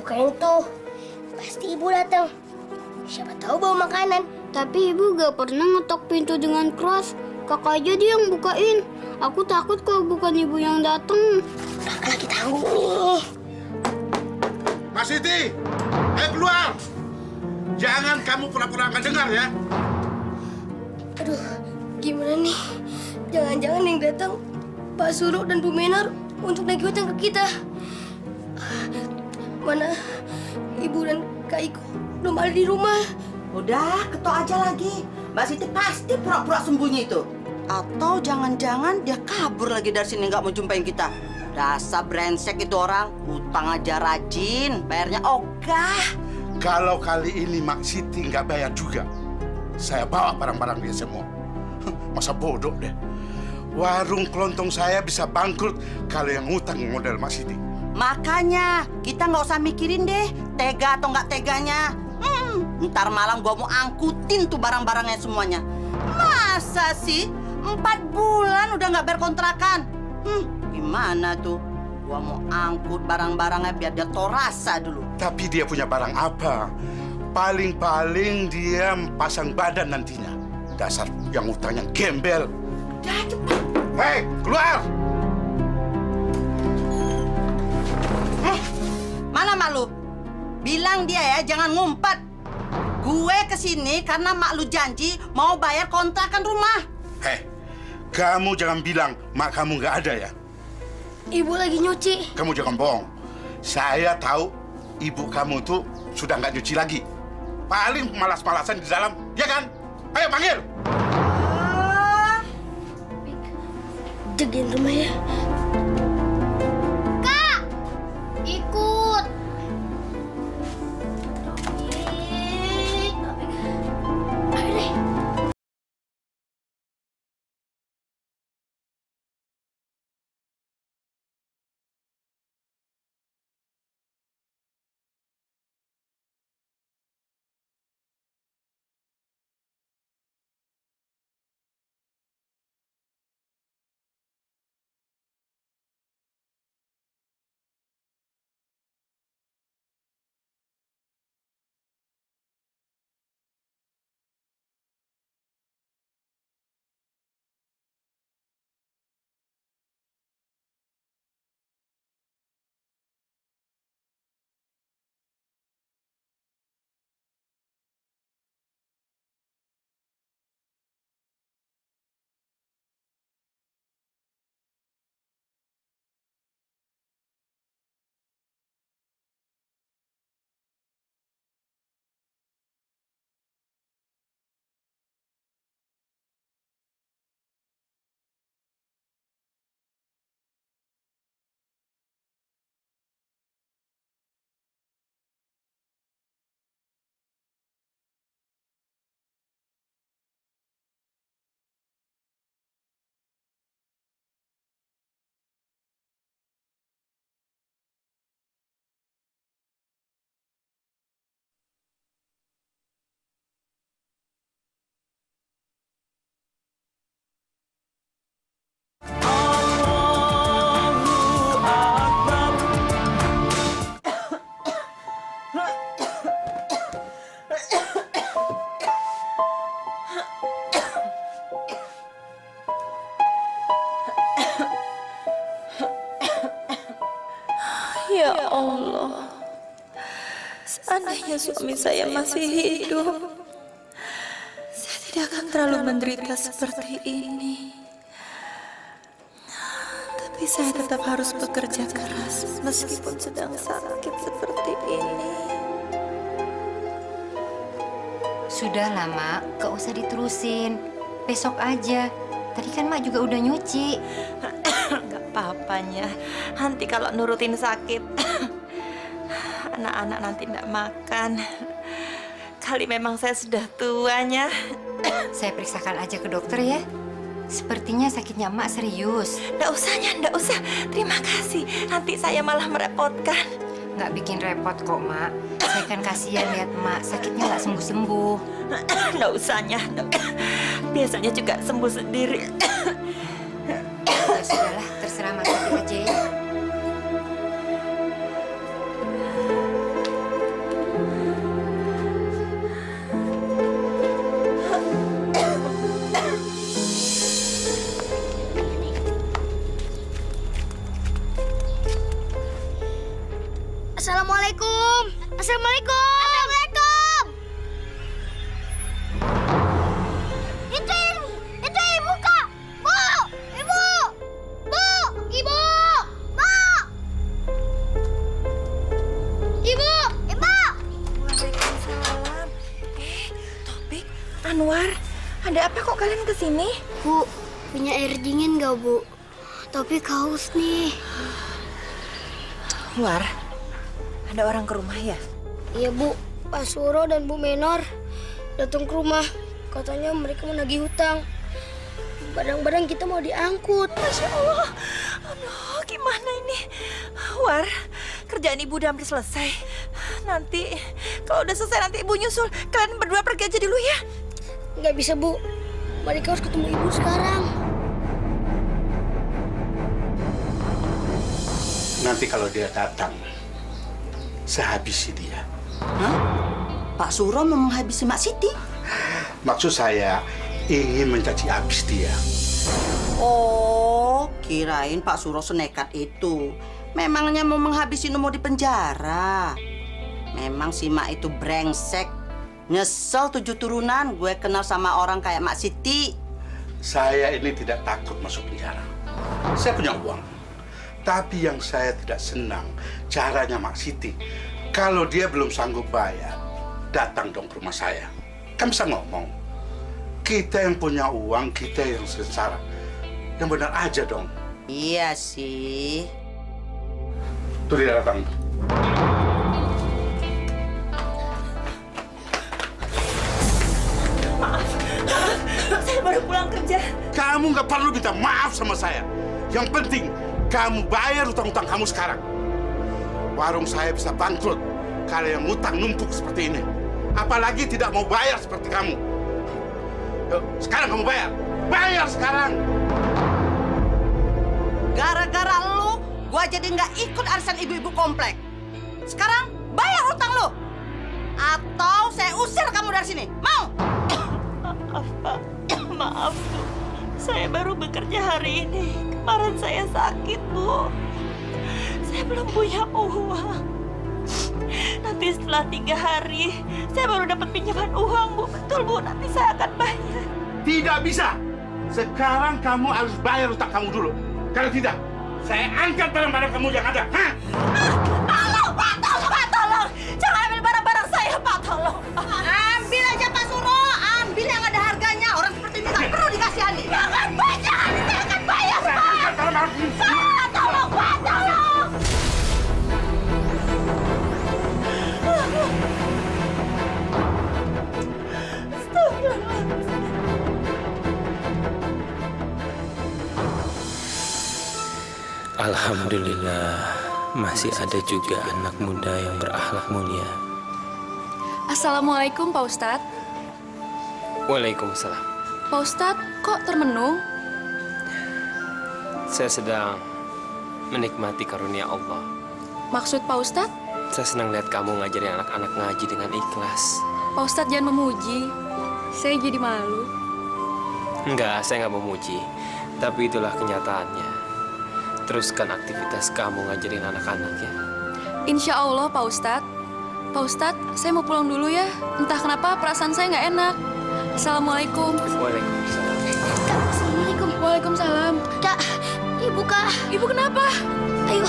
buka yang tuh. Pasti ibu datang. Siapa tahu bawa makanan. Tapi ibu gak pernah ngetok pintu dengan keras. Kakak aja dia yang bukain. Aku takut kalau bukan ibu yang datang. Udah lagi tanggung nih. Mas Siti, ayo keluar. Jangan kamu pura-pura nggak dengar ya. Aduh, gimana nih? Jangan-jangan yang datang Pak Suro dan Bu Menor untuk nagih hutang ke kita. Mana Ibu dan Kak Iko belum ada di rumah. Udah, ketok aja lagi. Mbak Siti pasti pura-pura sembunyi itu. Atau jangan-jangan dia kabur lagi dari sini nggak mau jumpain kita. Dasar brengsek itu orang. Utang aja rajin, bayarnya ogah. Kalau kali ini Mak Siti nggak bayar juga, saya bawa barang-barang dia semua. Masa bodoh deh. Warung kelontong saya bisa bangkrut kalau yang ngutang model Mak Siti. Makanya kita nggak usah mikirin deh tega atau nggak teganya. Ntar malam gua mau angkutin tuh barang-barangnya semuanya. Masa sih 4 bulan udah nggak bayar kontrakan? Gimana tuh? Gua mau angkut barang-barangnya biar dia tahu rasa dulu. Tapi dia punya barang apa? Paling-paling dia pasang badan nantinya. Dasar yang utangnya gembel. Udah cepet. Hei, keluar! Mana mak lu? Bilang dia ya jangan ngumpet. Gue kesini karena mak lu janji mau bayar kontrakan rumah. Hei, kamu jangan bilang mak kamu nggak ada ya. Ibu lagi nyuci. Kamu jangan bohong. Saya tahu ibu kamu tuh sudah nggak nyuci lagi. Paling malas-malasan di dalam, ya kan? Ayo panggil. Jagain rumah ya. Kak! Ikut! Ayo deh. Ya Allah, seandainya suami saya masih hidup, saya tidak akan terlalu menderita seperti ini. Tapi saya tetap harus bekerja keras meskipun sedang sakit seperti ini. Sudahlah, Mak. Gak usah diterusin. Besok aja. Tadi kan Mak juga udah nyuci. Gak apa-apanya. Nanti kalau nurutin sakit, anak-anak nanti tidak makan. Kali memang saya sudah tuanya. Saya periksakan aja ke dokter ya. Sepertinya sakitnya Mak serius. Nggak usahnya, nggak usah. Terima kasih. Nanti saya malah merepotkan. Nggak bikin repot kok, Mak. Saya kan kasihan lihat Mak sakitnya nggak sembuh-sembuh. Nggak usahnya. Biasanya juga sembuh sendiri. Ya sudahlah, terserah Mas Siti aja ya. Assalamualaikum. Assalamualaikum. Itu ibu Kak. Bu, ibu. Bu, ibu. Bu. Ibu. Waalaikumsalam. Topik, Anwar, ada apa kok kalian kesini? Bu, punya air dingin nggak, Bu? Tapi haus nih. War, ada orang ke rumah ya? Iya, Bu. Pak Suro dan Bu Menor datang ke rumah. Katanya mereka mau nagih hutang. Barang-barang kita mau diangkut. Masya Allah. Aduh, gimana ini? War, kerjaan ibu udah hampir selesai. Nanti, kalau udah selesai nanti ibu nyusul. Kalian berdua pergi aja dulu ya. Nggak bisa, Bu. Mereka harus ketemu ibu sekarang. Nanti kalau dia datang, saya habisi dia. Hah? Pak Suro mau menghabisi Mak Siti? Maksud saya ingin mencaci habis dia. Oh, kirain Pak Suro senekat itu. Memangnya mau menghabisi Numo di penjara. Memang si Mak itu brengsek. Nyesel 7 turunan gue kenal sama orang kayak Mak Siti. Saya ini tidak takut masuk penjara. Saya punya uang. Tapi yang saya tidak senang caranya Mak Siti. Kalau dia belum sanggup bayar, datang dong ke rumah saya. Kan bisa ngomong. Kita yang punya uang, kita yang sengsara. Yang benar aja dong. Iya sih. Tuh dia datang. Saya baru pulang kerja. Kamu nggak perlu minta maaf sama saya. Yang penting, kamu bayar utang-utang kamu sekarang. Warung saya bisa bangkrut kalau yang utang numpuk seperti ini. Apalagi tidak mau bayar seperti kamu. Yuk, sekarang kamu bayar. Bayar sekarang. Gara-gara lu, gua jadi nggak ikut arisan ibu-ibu komplek. Sekarang bayar utang lu. Atau saya usir kamu dari sini. Mau? Maaf, Pak. Maaf, Bu. Saya baru bekerja hari ini. Kemarin saya sakit, Bu. Saya belum punya uang. Nanti setelah 3 hari, saya baru dapat pinjaman uang, Bu. Betul, Bu. Nanti saya akan bayar. Tidak bisa. Sekarang kamu harus bayar utang kamu dulu. Kalau tidak, saya angkat barang-barang kamu yang ada. Hah? Tolong, Pak. Tolong, Pak. Tolong. Jangan ambil barang-barang saya, Pak. Tolong. Ambil aja Pak Suro. Ambil yang ada harganya. Orang seperti ini nggak perlu dikasihani. Jangan, Pak. Jangan. Saya akan bayar, Saya Pak. angkat barang-barang kamu. Pak, tolong, Pak. Tolong. Alhamdulillah, masih ada juga anak muda yang berakhlak mulia. Assalamualaikum Pak Ustadz. Waalaikumsalam. Pak Ustadz, kok termenung? Saya sedang menikmati karunia Allah. Maksud Pak Ustadz? Saya senang lihat kamu ngajarin anak-anak ngaji dengan ikhlas. Pak Ustadz jangan memuji. Saya jadi malu. Enggak, saya nggak memuji. Tapi itulah kenyataannya. Teruskan aktivitas kamu ngajarin anak-anak ya. Insya Allah Pak Ustadz. Pak Ustadz, saya mau pulang dulu ya. Entah kenapa perasaan saya nggak enak. Assalamualaikum. Waalaikumsalam. Kak, Assalamualaikum. Waalaikumsalam. Kak, ibu Kak. Ibu kenapa? Ayo.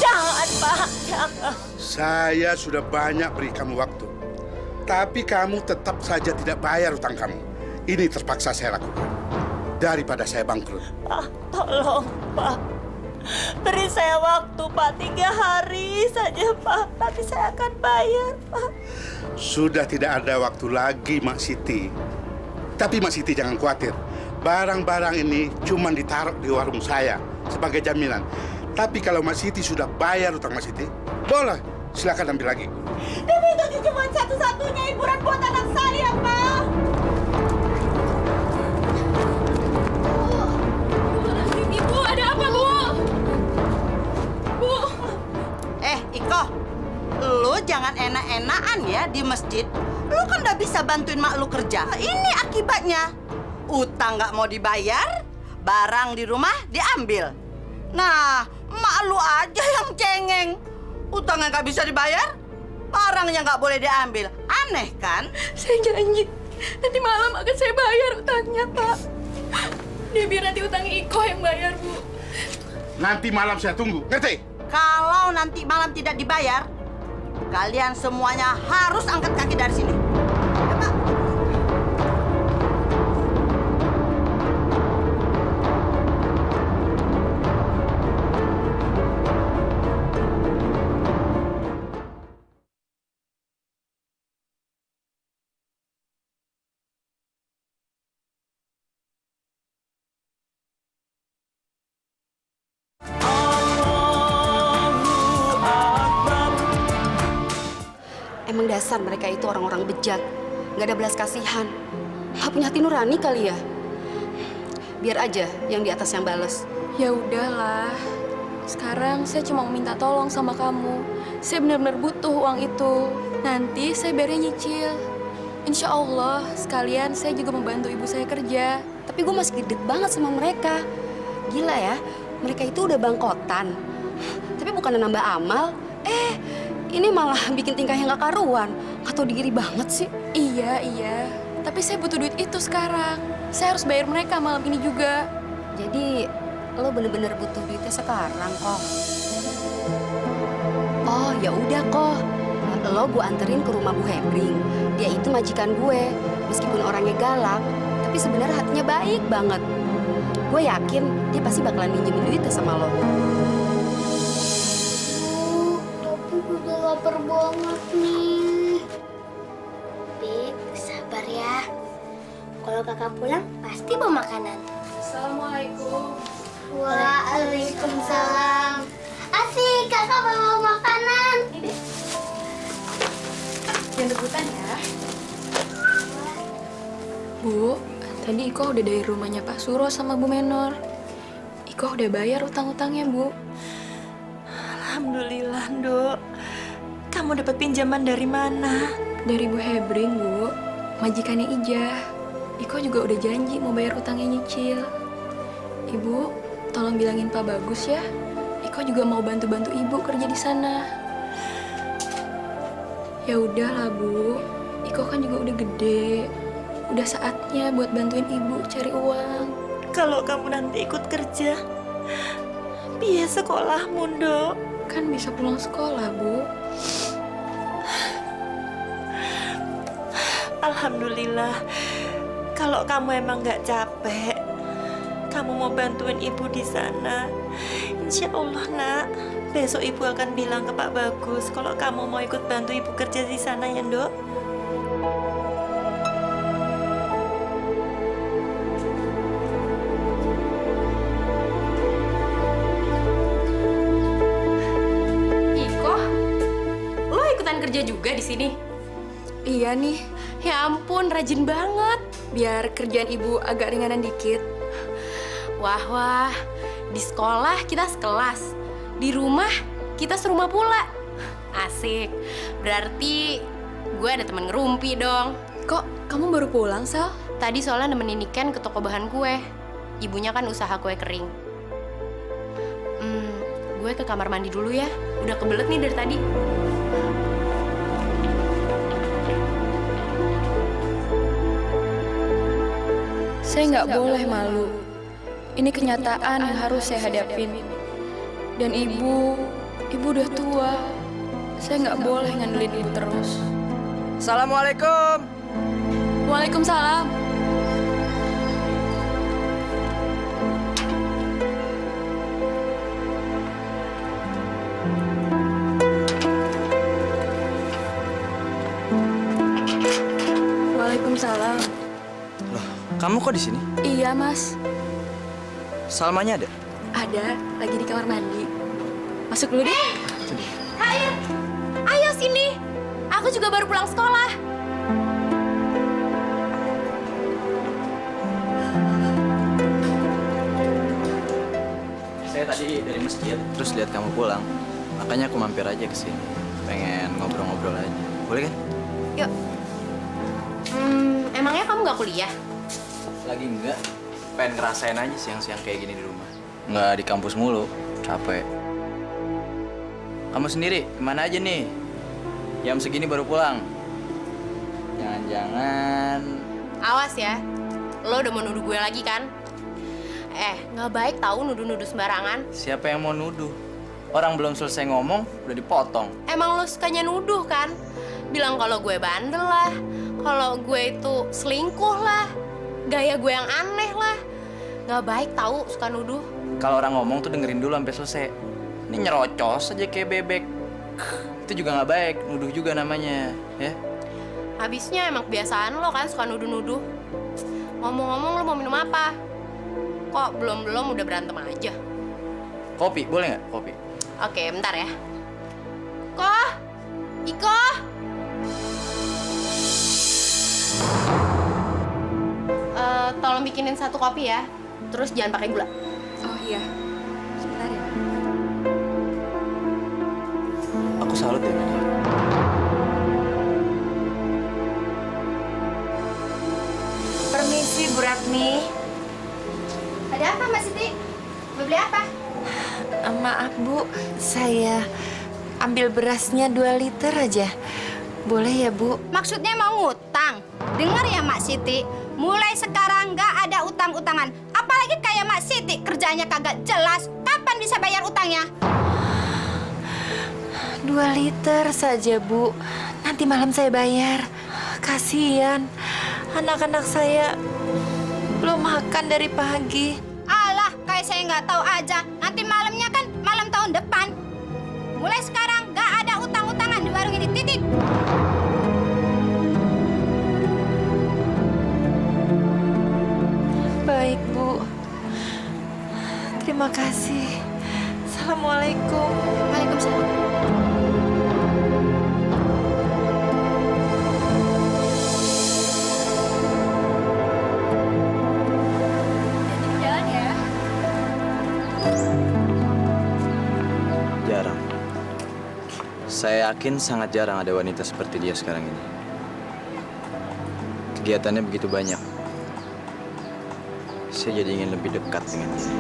Jangan, Pak. Jangan. Saya sudah banyak beri kamu waktu. Tapi kamu tetap saja tidak bayar utang kamu. Ini terpaksa saya lakukan. Daripada saya bangkrut. Pak, tolong, Pak. Beri saya waktu, Pak. 3 hari saja, Pak. Nanti saya akan bayar, Pak. Sudah tidak ada waktu lagi, Mak Siti. Tapi Mak Siti jangan khawatir. Barang-barang ini cuma ditaruh di warung saya sebagai jaminan. Tapi kalau Mak Siti sudah bayar utang Mak Siti, boleh, silakan ambil lagi. Tapi itu cuma satu-satunya hiburan buat anak saya, Pak. Ibu, ada apa, Bu? Bu. Iko, lu jangan enak-enakan ya di masjid. Lu kan udah bisa bantuin mak lu kerja. Ini akibatnya. Utang nggak mau dibayar, barang di rumah diambil. Nah, emak lu aja yang cengeng. Utangnya nggak bisa dibayar, barangnya nggak boleh diambil. Aneh kan? Saya janji, nanti malam akan saya bayar utangnya, Pak. Dia biar nanti utangnya Iko yang bayar, Bu. Nanti malam saya tunggu, ngerti? Kalau nanti malam tidak dibayar, kalian semuanya harus angkat kaki dari sini. Cepat. Emang dasar mereka itu orang-orang bejat, nggak ada belas kasihan. Nggak punya hati nurani kali ya. Biar aja yang di atas yang bales. Ya udahlah. Sekarang saya cuma mau minta tolong sama kamu. Saya benar-benar butuh uang itu. Nanti saya bayarnya nyicil. Insya Allah sekalian saya juga membantu ibu saya kerja. Tapi gue masih gede banget sama mereka. Gila ya, mereka itu udah bangkotan. Tapi bukan nambah amal. Ini malah bikin tingkahnya nggak karuan. Nggak tau diri banget sih. Iya. Tapi saya butuh duit itu sekarang. Saya harus bayar mereka malam ini juga. Jadi lo bener-bener butuh duitnya sekarang kok. Oh ya udah kok. Lo gue anterin ke rumah Bu Hebring. Dia itu majikan gue. Meskipun orangnya galak, tapi sebenarnya hatinya baik banget. Gue yakin dia pasti bakalan minjemin duitnya sama lo. Tapi udah lapar banget nih. Bik, sabar ya. Kalau kakak pulang, pasti bawa makanan. Assalamualaikum. Waalaikumsalam. Asik, kakak bawa makanan. Jangan rebutan ya. Bu, tadi Iko udah dari rumahnya Pak Suro sama Bu Menor. Iko udah bayar utang-utangnya, Bu. Alhamdulillah, Nduk. Kamu dapat pinjaman dari mana? Dari Bu Hebring, Bu. Majikannya Ijah. Iko juga udah janji mau bayar utangnya nyicil. Ibu, tolong bilangin Pak Bagus ya. Iko juga mau bantu-bantu Ibu kerja di sana. Ya udahlah, Bu. Iko kan juga udah gede. Udah saatnya buat bantuin Ibu cari uang. Kalau kamu nanti ikut kerja, biaya sekolahmu, Nduk. Kan bisa pulang sekolah, Bu. Alhamdulillah. Kalau kamu emang nggak capek, kamu mau bantuin ibu di sana, insya Allah, Nak. Besok ibu akan bilang ke Pak Bagus kalau kamu mau ikut bantu ibu kerja di sana ya, Nduk. Iko, lo ikutan kerja juga di sini? Iya nih. Ya ampun, rajin banget. Biar kerjaan Ibu agak ringanan dikit. Wah, di sekolah kita sekelas, di rumah kita serumah pula. Asik, berarti gue ada temen ngerumpi dong. Kok kamu baru pulang, Sal? Tadi soalnya nemenin Niken ke toko bahan kue. Ibunya kan usaha kue kering. Gue ke kamar mandi dulu ya, udah kebelet nih dari tadi. Saya nggak boleh malu. Ini kenyataan yang harus saya hadapin. Dan ibu udah tua. Saya nggak boleh ngandelin ibu terus. Assalamualaikum. Waalaikumsalam. Waalaikumsalam. Loh, kamu kok di sini? Iya, Mas. Salmanya ada? Ada, lagi di kamar mandi. Masuk dulu deh. Ayo sini, aku juga baru pulang sekolah. Saya tadi dari masjid, terus lihat kamu pulang. Makanya aku mampir aja ke sini. Pengen ngobrol-ngobrol aja. Boleh kan? Yuk. Emangnya kamu nggak kuliah? Lagi enggak. Pengen ngerasain aja siang-siang kayak gini di rumah. Nggak di kampus mulu. Capek. Kamu sendiri kemana aja nih? Jam segini baru pulang. Jangan-jangan... Awas ya, lo udah mau nuduh gue lagi kan? Nggak baik tahu nuduh-nuduh sembarangan. Siapa yang mau nuduh? Orang belum selesai ngomong, udah dipotong. Emang lo sukanya nuduh kan? Bilang kalau gue bandel lah, kalau gue itu selingkuh lah, gaya gue yang aneh lah. Nggak baik tahu suka nuduh. Kalau orang ngomong tuh dengerin dulu sampai selesai. Ini nyerocos aja kayak bebek. Itu juga nggak baik, nuduh juga namanya, ya. Habisnya emang kebiasaan lo kan suka nuduh-nuduh. Ngomong-ngomong lo mau minum apa? Kok belum-belum udah berantem aja? Kopi, boleh nggak? Kopi. Oke, bentar ya. Koh? Iko? Tolong bikinin 1 kopi ya. Terus jangan pakai gula. Oh iya. Sebentar ya. Aku salut ya, Medi. Permisi, Bu Ratmi. Ada apa Mbak Siti? Mau beli apa? Maaf Bu, saya ambil berasnya 2 liter aja. Boleh ya Bu? Maksudnya mau ngutang? Dengar ya Mak Siti, mulai sekarang nggak ada utang-utangan. Apalagi kayak Mak Siti, kerjanya kagak jelas. Kapan bisa bayar utangnya? 2 liter saja Bu. Nanti malam saya bayar. Kasihan, anak-anak saya belum makan dari pagi. Alah, kayak saya nggak tahu aja. Nanti malamnya kan malam tahun depan. Mulai sekarang nggak ada utang-utangan di warung ini, titik. Baik Bu. Terima kasih. Assalamualaikum. Waalaikumsalam. Jalan ya. Jarang. Saya yakin sangat jarang ada wanita seperti dia sekarang ini. Kegiatannya begitu banyak. Saya jadi ingin lebih dekat dengan dia.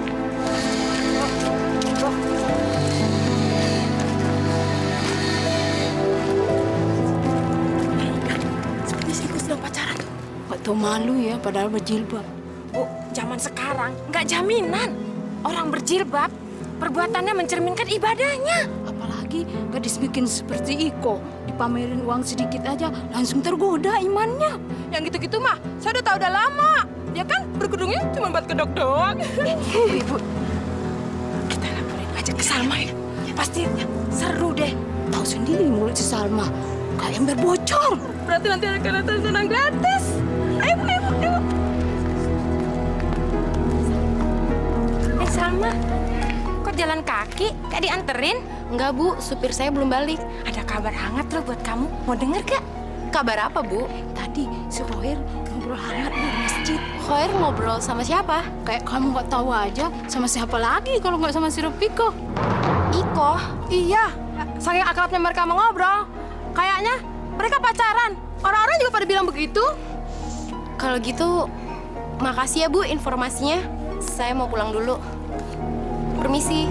Seperti si Iko sedang pacaran tuh. Gak tau malu ya, padahal berjilbab. Bu, zaman sekarang nggak jaminan. Orang berjilbab, perbuatannya mencerminkan ibadahnya. Apalagi gadis bikin seperti Iko. Dipamerin uang sedikit aja, langsung tergoda imannya. Yang gitu-gitu mah, saya udah tahu udah lama. Dia kan berkedungnya cuma buat kedok doang. Ibu, kita laporin aja ke Salma ya. Pasti seru deh. Tahu sendiri mulut si Salma, kayak ember bocor. Berarti nanti ada kelihatan senang gratis. Ayo, ayo, ayo. Salma, kok jalan kaki? Gak dianterin? Enggak Bu, supir saya belum balik. Ada kabar hangat loh buat kamu. Mau denger gak? Kabar apa Bu? Tadi si Rohir ngobrol hangat di masjid. Khoir ngobrol sama siapa? Kayak kamu nggak tahu aja sama siapa lagi kalau nggak sama si Rufiko. Iko. Iya, saking akrabnya mereka mau ngobrol. Kayaknya mereka pacaran. Orang-orang juga pada bilang begitu. Kalau gitu, makasih ya Bu informasinya. Saya mau pulang dulu. Permisi.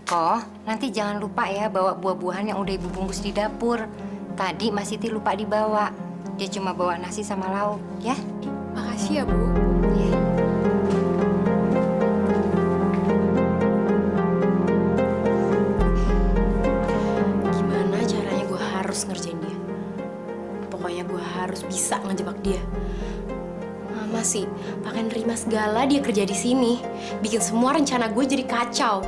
Kok, nanti jangan lupa ya bawa buah-buahan yang udah ibu bungkus di dapur. Tadi Mas Siti lupa dibawa. Dia cuma bawa nasi sama lauk, ya? Makasih ya, Bu. Ya. Gimana caranya gue harus ngerjain dia? Pokoknya gue harus bisa ngejebak dia. Mama sih, pakai nerima segala dia kerja di sini. Bikin semua rencana gue jadi kacau.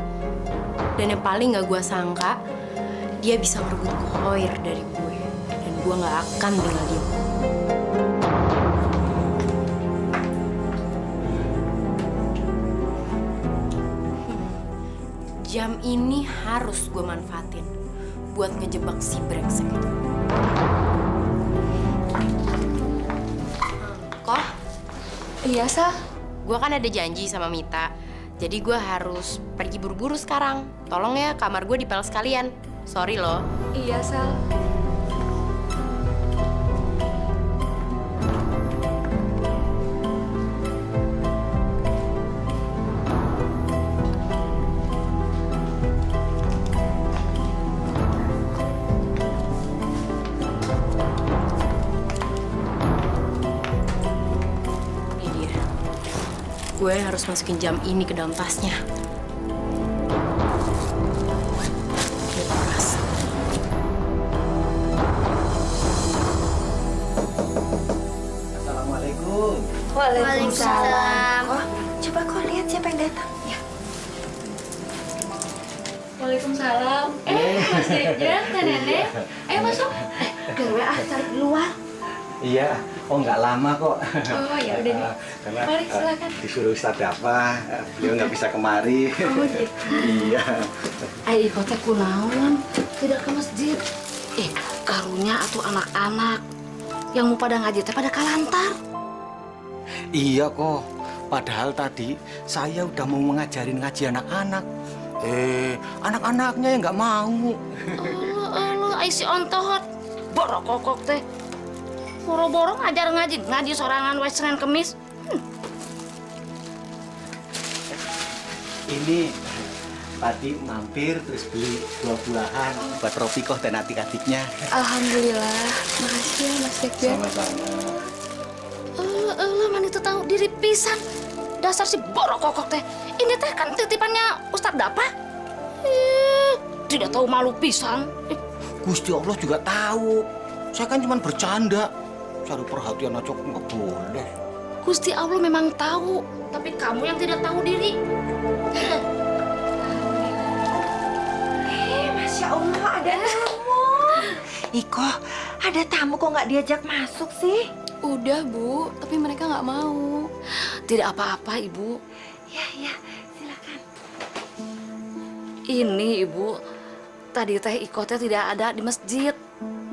Dan yang paling gak gue sangka, dia bisa merebut Khoir dari gue. Dan gue gak akan tinggal diam. Jam ini harus gue manfaatin buat ngejebak si brengsek itu. Kok? Iya, Sal. Gue kan ada janji sama Mita. Jadi gue harus pergi buru-buru sekarang. Tolong ya, kamar gue dipel sekalian. Sorry loh. Iya, Sal. Gue harus masukin jam ini ke dalam tasnya. Gue peras. Assalamualaikum. Waalaikumsalam. Oh, coba kau lihat siapa yang datang. Ya. Waalaikumsalam. Mas Dejan, Teh Nenek. Ayo masuk. Dewe cari di luar. Iya, nggak lama kok. Oh, ya udah nih. Karena Mari, silakan. disuruh Ustadz apa, beliau nggak bisa kemari. Oh, gitu. Iya. Ayo teh kunaon, tidak ke masjid. Karunya atau anak-anak yang mau pada ngaji teh pada kalantar. Iya kok. Padahal tadi saya udah mau mengajarin ngaji anak-anak. Anak-anaknya yang nggak mau. Lu si ontohot, borok kokok teh. Boro-boro ngajar ngaji sorangan wes Senin Kemis. Ini tadi mampir terus beli buah-buahan buat Ropikoh dan adik-adiknya. Alhamdulillah. Makasih ya, Mas Dejan. Sama-sama. Man itu tahu diri pisan. Dasar si borok kokok teh. Ini teh kan titipannya Ustadz Dapa. Tidak tahu malu pisan. Gusti Allah juga tahu. Saya kan cuma bercanda. Cari perhatian aja nggak boleh. Gusti Allah memang tahu, tapi kamu yang tidak tahu diri. Masya Allah, ada tamu. Iko, ada tamu kok nggak diajak masuk sih? Udah, Bu. Tapi mereka nggak mau. Tidak apa-apa, Ibu. Ya, silakan. Ini, Ibu. Tadi teh Iko teh tidak ada di masjid.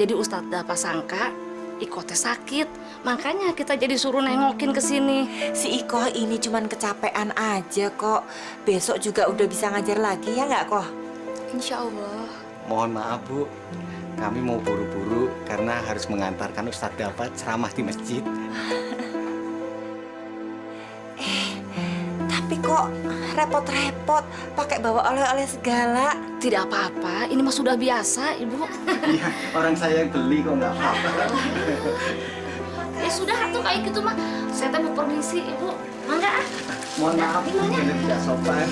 Jadi Ustadz Dapa sangka Iko teh sakit. Makanya kita jadi suruh nengokin ke sini. Si Iko ini cuman kecapean aja kok. Besok juga udah bisa ngajar lagi ya nggak kok? Insya Allah. Mohon maaf Bu, kami mau buru-buru karena harus mengantarkan Ustadz Dapa ceramah di masjid. Tapi kok repot-repot pakai bawa oleh-oleh segala. Tidak apa-apa, ini mah sudah biasa, Ibu. Iya, orang saya yang beli kok nggak apa-apa. Ya sudah, tuh kayak gitu mah. Saya teh mau permisi, Ibu. Mangga ah. Mohon maaf, ini tidak sopan.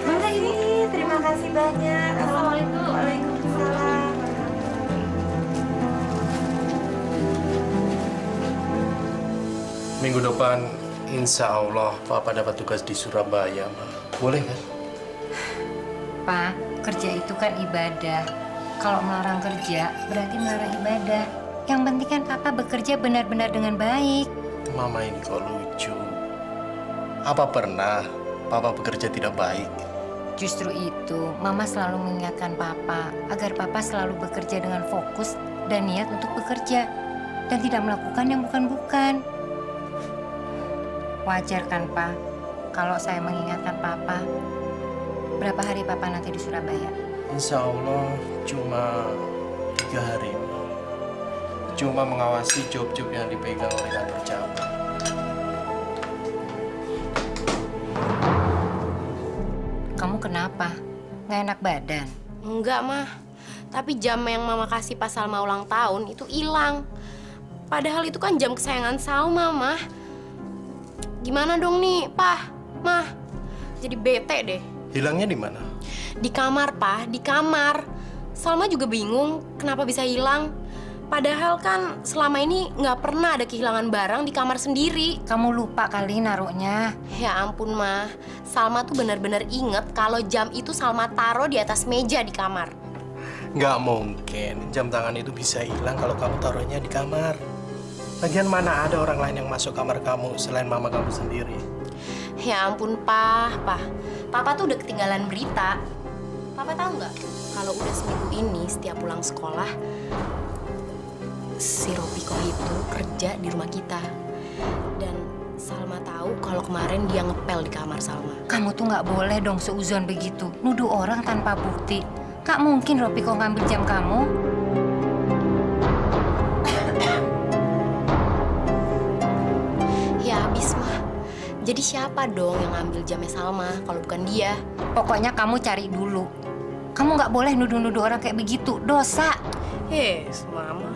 Mangga ini, terima kasih banyak. Assalamualaikum. Waalaikumsalam. Minggu depan, insya Allah Papa dapat tugas di Surabaya, Ma. Boleh kan? Pak, kerja itu kan ibadah. Kalau melarang kerja, berarti melarang ibadah. Yang penting kan Papa bekerja benar-benar dengan baik. Mama ini kok lucu. Apa pernah Papa bekerja tidak baik? Justru itu, Mama selalu mengingatkan Papa agar Papa selalu bekerja dengan fokus dan niat untuk bekerja dan tidak melakukan yang bukan-bukan. Wajar kan, Pak, kalau saya mengingatkan Papa? Berapa hari Papa nanti di Surabaya? Insya Allah cuma 3 hari. Cuma mengawasi job-job yang dipegang oleh kantor cabang. Kamu kenapa? Nggak enak badan? Enggak, Mah. Tapi jam yang Mama kasih pas Salma ulang tahun itu hilang. Padahal itu kan jam kesayangan Salma, Mah. Gimana dong nih, Pah? Mah, jadi bete deh. Hilangnya di mana? Di kamar, Pah. Di kamar. Salma juga bingung kenapa bisa hilang. Padahal kan selama ini nggak pernah ada kehilangan barang di kamar sendiri. Kamu lupa kali naruhnya. Ya ampun, Mah. Salma tuh benar-benar inget kalau jam itu Salma taruh di atas meja di kamar. Nggak mungkin jam tangan itu bisa hilang kalau kamu taruhnya di kamar. Lagian mana ada orang lain yang masuk kamar kamu selain mama kamu sendiri? Ya ampun, Pah. Papa tuh udah ketinggalan berita. Papa tahu nggak? Kalau udah seminggu ini setiap pulang sekolah, si Ropiko itu kerja di rumah kita. Dan Salma tahu kalau kemarin dia ngepel di kamar Salma. Kamu tuh nggak boleh dong seuzon begitu. Nuduh orang tanpa bukti. Nggak mungkin Ropiko ngambil jam kamu. Ya habis mah. Jadi siapa dong yang ngambil jamnya Salma kalau bukan dia? Pokoknya kamu cari dulu. Kamu nggak boleh nuduh-nuduh orang kayak begitu. Dosa. Mama.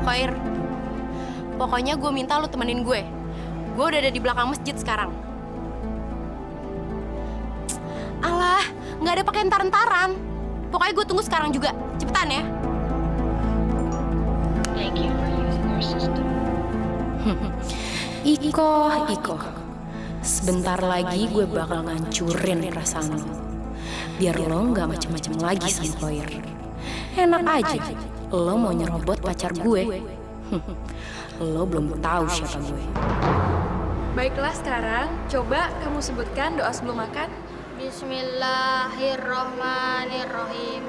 Khair, pokoknya gue minta lo temenin gue. Gue udah ada di belakang masjid sekarang. Alah, nggak ada pakai entar-entaran. Pokoknya gue tunggu sekarang juga. Cepetan ya. Thank you for using our system. Iko. Sebentar lagi gue bakal ngancurin perasaan lo. Biar lo nggak macem-macem lagi sama Khair. Enak aja. Lo mau nyerobot pacar gue. Lo belum tahu siapa gue. Baiklah sekarang, coba kamu sebutkan doa sebelum makan. Bismillahirrahmanirrahim.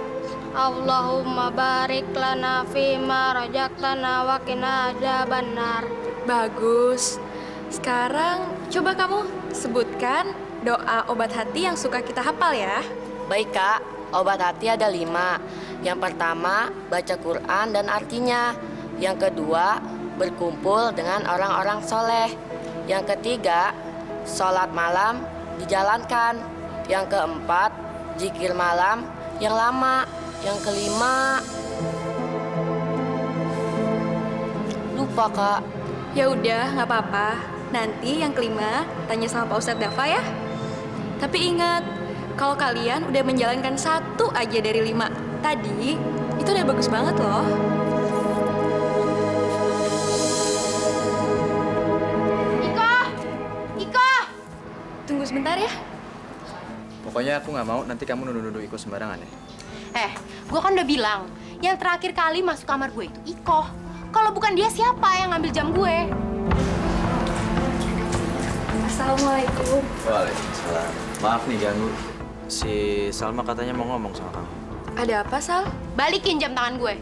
Allahumma barik lana fima razaqtana wa qina adzabannar. Bagus. Sekarang coba kamu sebutkan doa obat hati yang suka kita hafal ya. Baik Kak, obat hati ada 5. Yang pertama, baca Quran dan artinya. Yang kedua, berkumpul dengan orang-orang soleh. Yang ketiga, sholat malam dijalankan. Yang keempat, zikir malam yang lama. Yang kelima, lupa Kak. Ya udah, nggak apa-apa. Nanti yang kelima tanya sama Pak Ustadz Dafa ya. Tapi ingat, kalau kalian udah menjalankan 1 aja dari 5 tadi, itu udah bagus banget loh. Iko! Tunggu sebentar ya. Pokoknya aku nggak mau nanti kamu nuduh-nuduh Iko sembarangan ya. Gue kan udah bilang, yang terakhir kali masuk kamar gue itu Iko. Kalau bukan dia, siapa yang ngambil jam gue? Assalamualaikum. Waalaikumsalam. Maaf nih ganggu. Si Salma katanya mau ngomong sama kamu. Ada apa, Sal? Balikin jam tangan gue.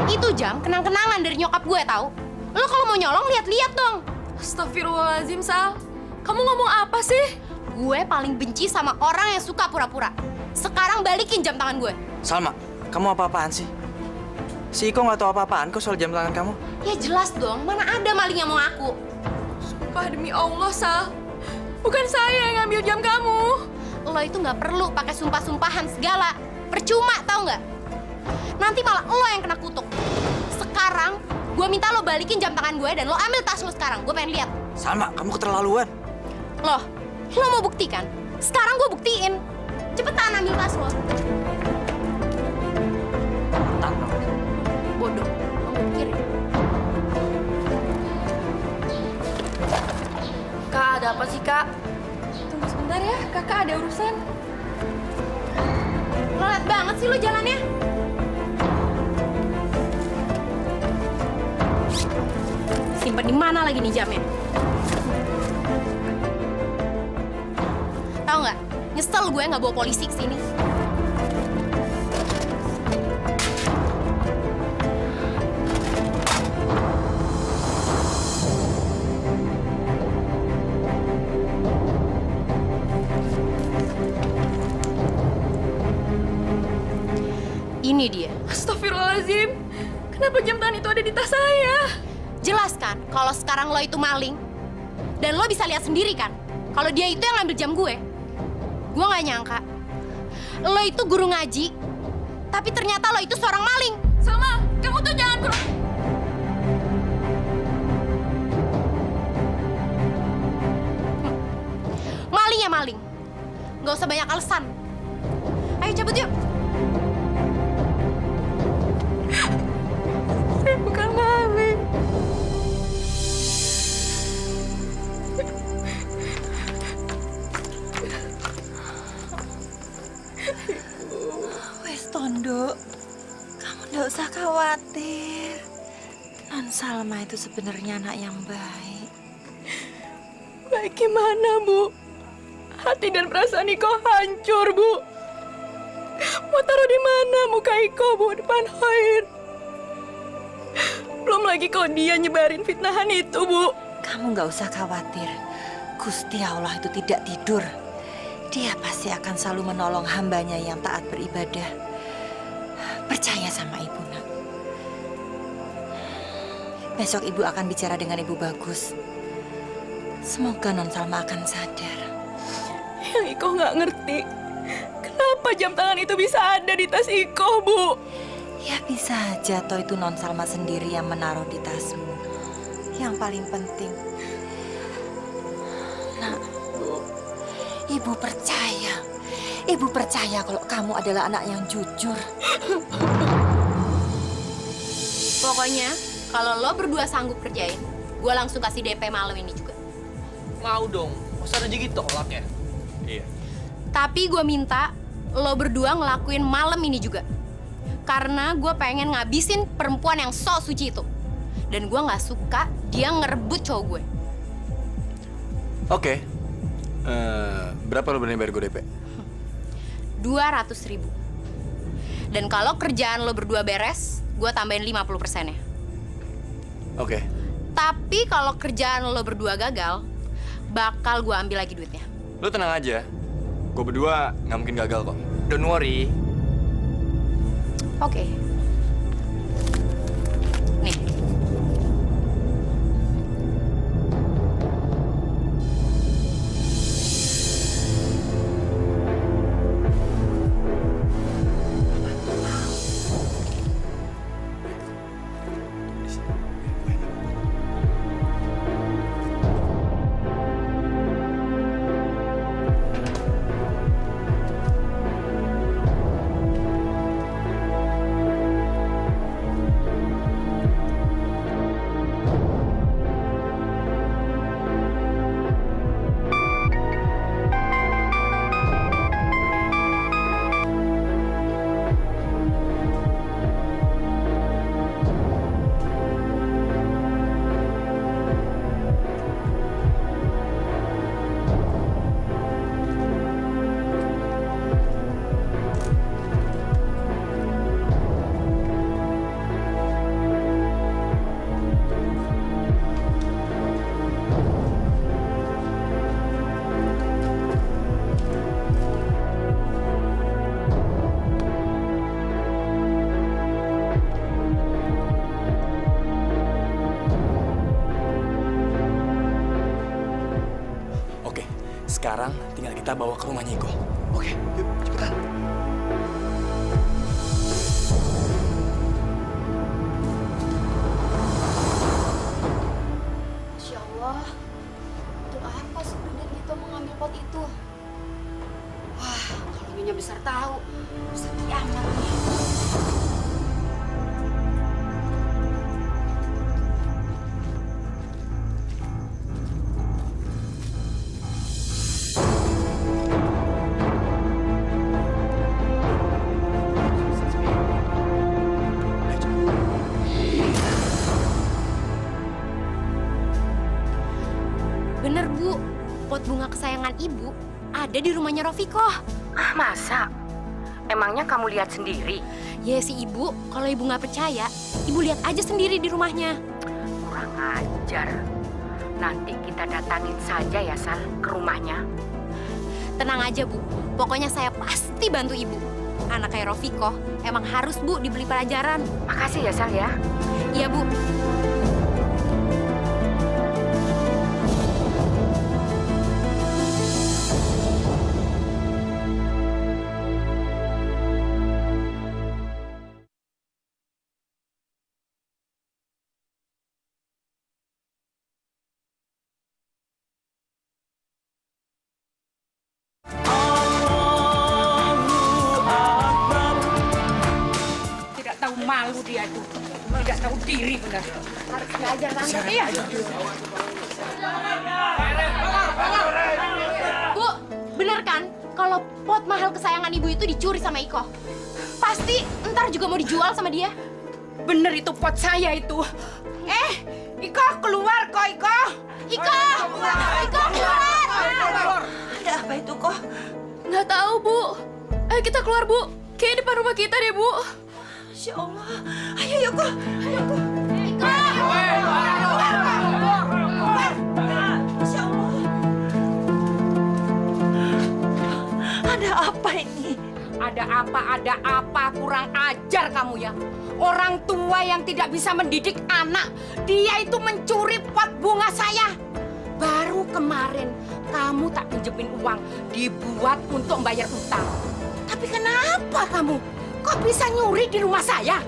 Itu jam kenang-kenangan dari nyokap gue, tahu? Lo kalau mau nyolong, lihat-lihat dong. Astagfirullahaladzim, Sal. Kamu ngomong apa sih? Gue paling benci sama orang yang suka pura-pura. Sekarang balikin jam tangan gue. Salma, kamu apa-apaan sih? Si Iko nggak tahu apa-apaan kok soal jam tangan kamu. Ya jelas dong, mana ada maling yang mau ngaku. Sumpah demi Allah, Sal. Bukan saya yang ngambil jam kamu. Lo itu nggak perlu pakai sumpah-sumpahan segala. Percuma, tau nggak? Nanti malah lo yang kena kutuk. Sekarang, gue minta lo balikin jam tangan gue dan lo ambil tas lo sekarang. Gue pengen lihat. Salma, kamu keterlaluan. Lo mau buktikan? Sekarang gue buktiin. Cepetan ambil tas lo. Bodoh, kamu pikir ya? Kak, ada apa sih Kak? Tunggu sebentar ya, kakak ada urusan. Lelet banget sih lo jalannya. Simpen di mana lagi nih jamnya? Tahu nggak? Nyesel gue nggak bawa polisi ke sini. Ini dia. Astagfirullahaladzim. Kenapa jam tangan itu ada di tas saya? Jelas kan kalau sekarang lo itu maling. Dan lo bisa lihat sendiri kan kalau dia itu yang ngambil jam gue. Gue nggak nyangka lo itu guru ngaji, tapi ternyata lo itu seorang maling. Salma, kamu tuh jangan kurang. Nggak usah banyak alasan. Ayo cabut yuk. Saya bukan maling. Wes Tondo, kamu nggak usah khawatir. Non Salma itu sebenarnya anak yang baik. Baik gimana, Bu? Hati dan perasaan Iko hancur, Bu. Mau taruh di mana muka Iko, Bu? Depan Hoir. Belum lagi kalau dia nyebarin fitnahan itu, Bu. Kamu nggak usah khawatir. Gusti Allah itu tidak tidur. Dia pasti akan selalu menolong hambanya yang taat beribadah. Percaya sama ibu, nak. Besok ibu akan bicara dengan ibu Bagus. Semoga Non Salma akan sadar. Yang Iko nggak ngerti, kenapa jam tangan itu bisa ada di tas Iko, Bu? Ya bisa aja toh itu Non Salma sendiri yang menaruh di tasmu. Yang paling penting, nak, ibu percaya. Ibu percaya kalau kamu adalah anak yang jujur. Pokoknya kalau lo berdua sanggup kerjain, gue langsung kasih DP malam ini juga. Mau dong, masa ada gitu tolak ya? Iya. Tapi gue minta lo berdua ngelakuin malam ini juga. Karena gue pengen ngabisin perempuan yang sok suci itu. Dan gue gak suka dia ngerebut cowok gue. Oke. Berapa lo berani bayar gue DP? 200.000. Dan kalau kerjaan lo berdua beres, gue tambahin 50%-nya. Oke. Tapi kalau kerjaan lo berdua gagal, bakal gue ambil lagi duitnya. Lo tenang aja. Gue berdua nggak mungkin gagal kok. Don't worry. Oke. Nih. Sekarang tinggal kita bawa ke rumahnya Iko. Oke, yuk cepetan. Masya Allah, untuk apa sebenarnya Gito mengambil pot itu? Wah, kalau Nyonya besar tahu, bisa kiamat nih. Bener, Bu. Pot bunga kesayangan Ibu ada di rumahnya Rofiko. Ah, masa? Emangnya kamu lihat sendiri? Ya si Ibu, kalau Ibu nggak percaya, Ibu lihat aja sendiri di rumahnya. Kurang ajar. Nanti kita datangin saja ya, Sal, ke rumahnya. Tenang aja, Bu. Pokoknya saya pasti bantu Ibu. Anak kayak Rofiko emang harus, Bu, dibeli pelajaran. Makasih ya, Sal ya. Iya, Bu. Oh dia itu. Tidak tahu diri benar. Harus belajar tante. Iya. Bu, bener kan kalau pot mahal kesayangan ibu itu dicuri sama Iko? Pasti ntar juga mau dijual sama dia. Bener itu pot saya itu. Iko keluar kok, Iko. Iko keluar. Ada apa itu kok? Nggak tahu, Bu. Ayo kita keluar, Bu. Kayak depan rumah kita deh, Bu. Masya Allah. Ayo yuk kok. Ayo kok. Masya Allah. Ada apa ini? Ada apa, kurang ajar kamu ya. Orang tua yang tidak bisa mendidik anak, dia itu mencuri pot bunga saya. Baru kemarin kamu tak pinjemin uang, dibuat untuk membayar utang. Tapi kenapa kamu? Kok bisa nyuri di rumah saya?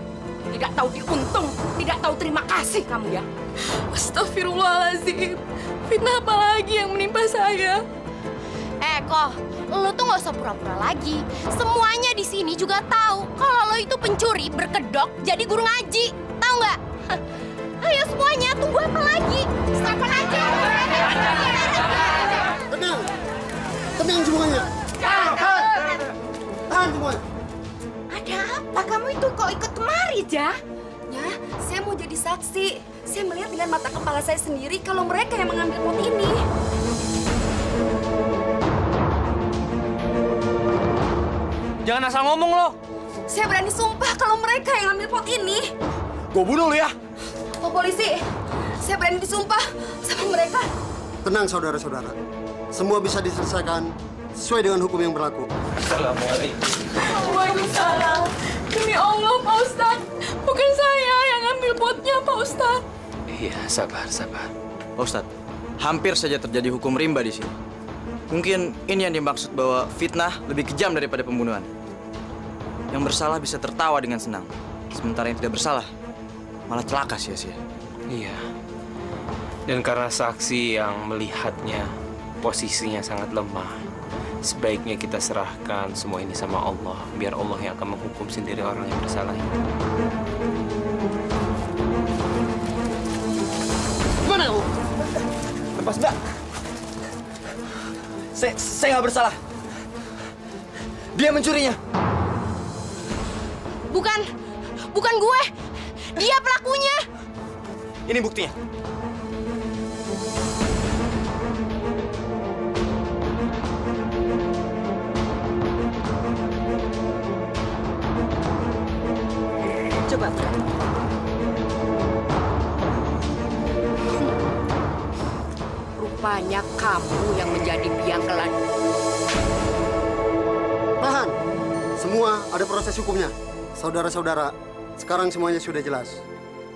Tidak tahu diuntung, tidak tahu terima kasih kamu ya. Astagfirullahaladzim. Fitnah apa lagi yang menimpa saya? Kok, lo tuh nggak usah pura-pura lagi. Semuanya di sini juga tahu kalau lo itu pencuri berkedok jadi guru ngaji. Tahu nggak? Ayo semuanya, tunggu apa lagi? Siapa aja? Tenang, tenang semuanya. Tahan semuanya. Ada apa kamu itu kok ikut kemari, Jah? Ya, saya mau jadi saksi. Saya melihat dengan mata kepala saya sendiri kalau mereka yang mengambil pot ini. Jangan asal ngomong lo. Saya berani sumpah kalau mereka yang ambil pot ini. Gue bunuh lo ya. Pak polisi, saya berani disumpah sama mereka. Tenang saudara-saudara. Semua bisa diselesaikan sesuai dengan hukum yang berlaku. Assalamualaikum. Waalaikumsalam. Demi Allah, Pak Ustadz. Bukan saya yang ambil potnya, Pak Ustadz. Iya, sabar. Pak Ustadz, hampir saja terjadi hukum rimba di sini. Mungkin ini yang dimaksud bahwa fitnah lebih kejam daripada pembunuhan. Yang bersalah bisa tertawa dengan senang, sementara yang tidak bersalah malah celaka sia-sia. Iya. Dan karena saksi yang melihatnya posisinya sangat lemah, sebaiknya kita serahkan semua ini sama Allah, biar Allah yang akan menghukum sendiri orang yang bersalah ini. Gimana kamu? Lepas, Mbak. Saya nggak bersalah. Dia mencurinya. Bukan gue. Dia pelakunya. Ini buktinya. Coba. Rupanya kamu yang menjadi biang keladi. Tahan. Semua ada proses hukumnya. Saudara-saudara, sekarang semuanya sudah jelas.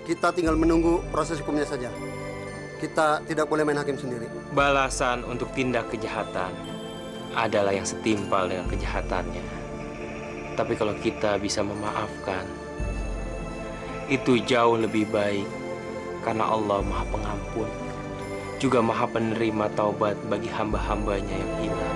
Kita tinggal menunggu proses hukumnya saja. Kita tidak boleh main hakim sendiri. Balasan untuk tindak kejahatan adalah yang setimpal dengan kejahatannya. Tapi kalau kita bisa memaafkan, itu jauh lebih baik. Karena Allah Maha Pengampun, juga Maha Penerima taubat bagi hamba-hambanya yang hilang.